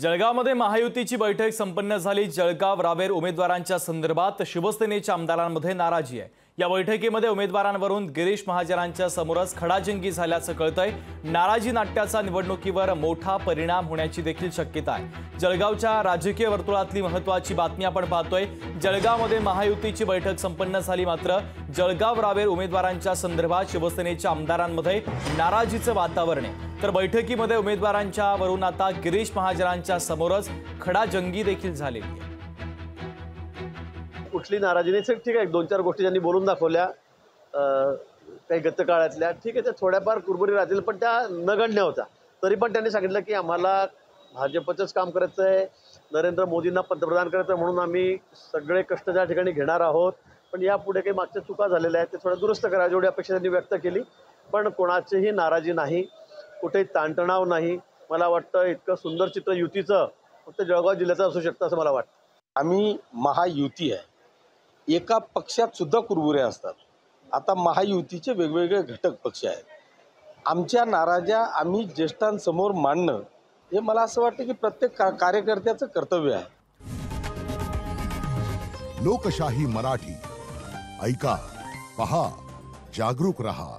जळगावमध्ये महायुतीची बैठक संपन्न झाली। जळगाव रावेर उमेदवारांच्या संदर्भात शिवसेनेच्या आमदारांमध्ये नाराजी आहे। या बैठकीमध्ये उमेदवारांवरून गिरीश महाजनांच्या समोरच खडाजंगी झाल्याचं कळतंय। नाराजी नाट्याचा निवडणुकीवर मोठा परिणाम होण्याची देखील शक्यता आहे। जळगावच्या राजकीय वर्तुळातली महत्त्वाची बातमी आपण पाहतोय। जळगावमध्ये महायुतीची बैठक संपन्न झाली, मात्र जळगाव रावेर उमेदवारांच्या संदर्भात शिवसेनेच्या आमदारांमध्ये नाराजीचं वातावरण आहे। तर बैठकीमध्ये उमेदवारांच्या वरून आता गिरीश महाजनांच्या समोरच खडाजंगी देखील झालेली आहे। कुठली नाराजी नाही, ठीक आहे। दोन चार गोष्टी त्यांनी बोलून दाखवल्या, काही गतकाळातल्या, ठीक आहे, त्या थोड्याफार कुरबुरी राहतील, पण त्या नगण्य होत्या। तरी पण त्यांनी सांगितलं की आम्हाला भाजपचंच काम करायचं आहे, नरेंद्र मोदींना पंतप्रधान करायचं आहे, म्हणून आम्ही सगळे कष्ट त्या ठिकाणी घेणार आहोत। पण यापुढे काही मागच्या चुका झालेल्या आहेत ते थोडं दुरुस्त करा, जेवढी अपेक्षा त्यांनी व्यक्त केली। पण कोणाचीही नाराजी नाही, कुठेही ताणतणाव नाही। मला वाटतं इतकं सुंदर चित्र युतीचं फक्त जळगाव जिल्ह्याचं असू शकतं असं मला वाटतं। आम्ही महायुती आहे, एका पक्षात सुद्धा कुरबुरे असतात। आता महायुतीचे वेगवेगळे घटक पक्ष आहेत। आमच्या नाराज्या आम्ही ज्येष्ठांसमोर मांडणं हे मला असं वाटतं की प्रत्येक कार्यकर्त्याचं कर्तव्य आहे। लोकशाही मराठी ऐका, पहा, जागरूक रहा।